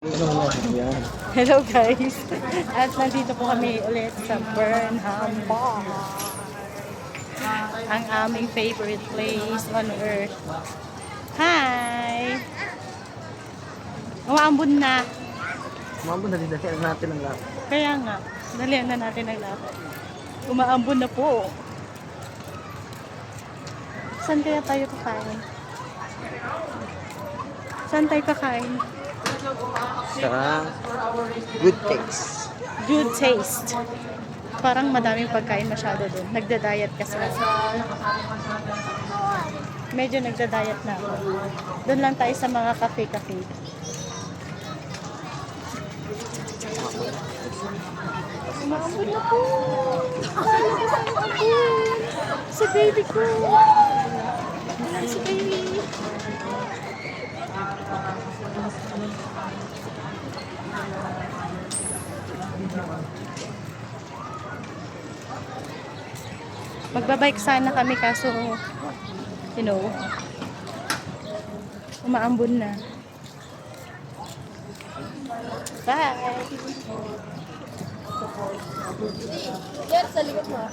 Hello guys! At nandito po kami ulit sa Burnham Bar. Ang aming favorite place on earth. Hi! Umaambon na. Umambon na din natin ang lahat. Kaya nga, dalihan na natin ang lahat. Umaambon na po. Saan kaya tayo kakain? Saan tayo kakain? Sa good taste. Good taste. Parang madaming pagkain masyado dun. Nagda-diet kasi. Medyo nagda-diet na ako. Doon lang tayo sa mga cafe-cafe. Umaambon na po. Si baby ko. Si baby. Magbabike sana kami kaso umaambon na. Bye! Yan, sa likod mo.